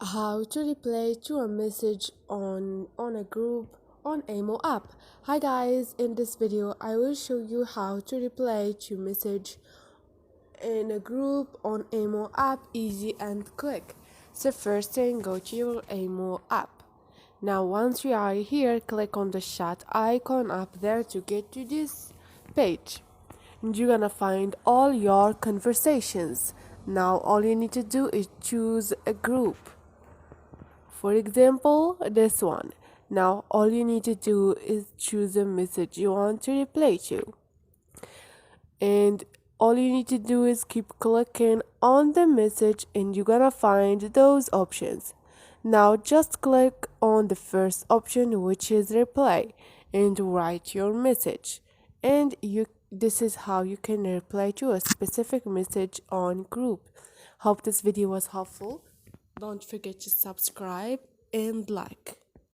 How to reply to a message on a group on Amo app. Hi guys, in this video I will show you how to reply to message in a group on Amo app, easy and quick. So first thing, go to your Amo app. Now once you are here, click on the chat icon up there to get to this page, and you're gonna find all your conversations. Now all you need to do is choose a group. For example, this one. Now all you need to do is choose a message you want to reply to. And all you need to do is keep clicking on the message and you're gonna find those options. Now just click on the first option, which is reply, and write your message. And this is how you can reply to a specific message on group. Hope this video was helpful. Don't forget to subscribe and like.